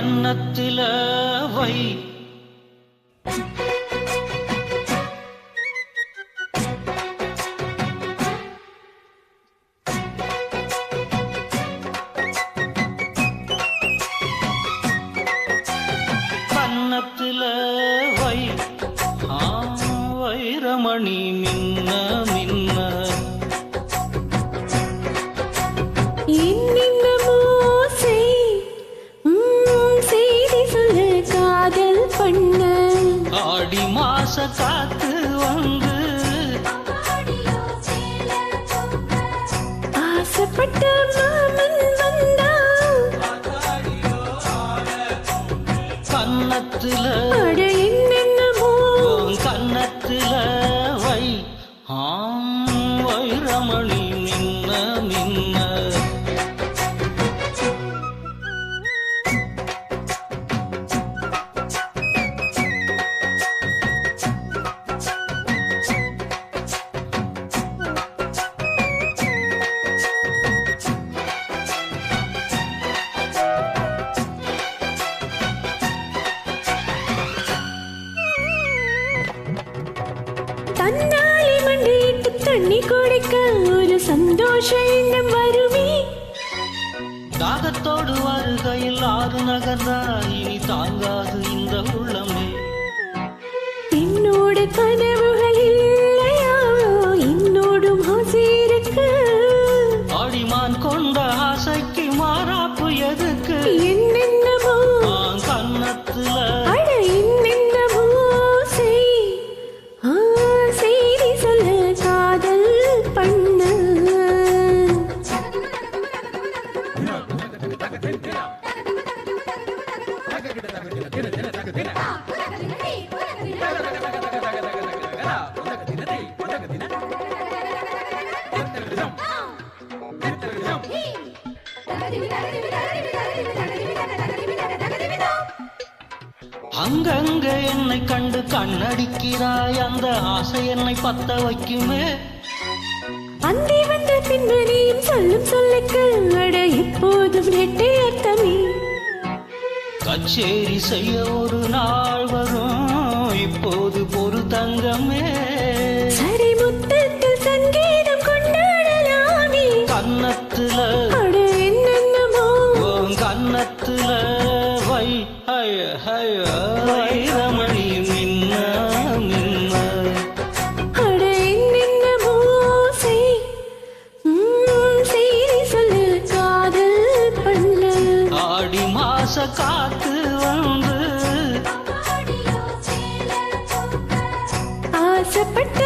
கன்னத்தில வை கன்னத்தில வை வைரமணி மின்ன மின்ன என்னென்னமோ செய்தி சொல்லு காதல் பண்ண ஆடி மாச காத்து வந்து ஆசைப்பட்ட மாமன் வந்தா கன்னத்தில அட என்னென்னமோ கன்னத்தில வை வைரமணி மின்ன மின்ன தன்னாலே மண்டியிட்டு தண்ணி குடிக்க ஒரு சந்தோஷ எண்ணம் வருமே தாகத்தோடு வருகையில் ஆறு நகர்ந்தா இனி தாங்காது இந்த உள்ளமே என்னோட கனவுகள் இல்லையா என்னோடும் ஆசை இருக்கு ஆடிமான் கொண்ட ஆசைக்கு மாறாப்பு எதுக்கு என்னென்னமோ கன்னத்துல அட என்னென்னமோ செய்தி சொல்ல காதல் பண்ண அங்கங்க என்னை கண்டு கண்ணடிக்கிறாய் அந்த ஆசை என்னை பத்த வைக்குமே அந்தி வந்த பின்னணியும் சொல்லும் சொல்லுக்கு அட எப்போதும் நெட்டே அர்த்தமே கச்சேரி செய்ய ஒரு நாள் வரும் இப்போது பொறு தங்கமே சரி முத்தத்தில் சங்கீதம் கொண்டாடலாமே கன்னத்துல அட என்னென்னமோ கன்னத்துல வை வைரமணி மின்ன மின்ன அட என்னென்னமோ செய்தி சொல்லு காதல் பண்ண ஆடி மாச காத்து வந்து ஆசைப்பட்ட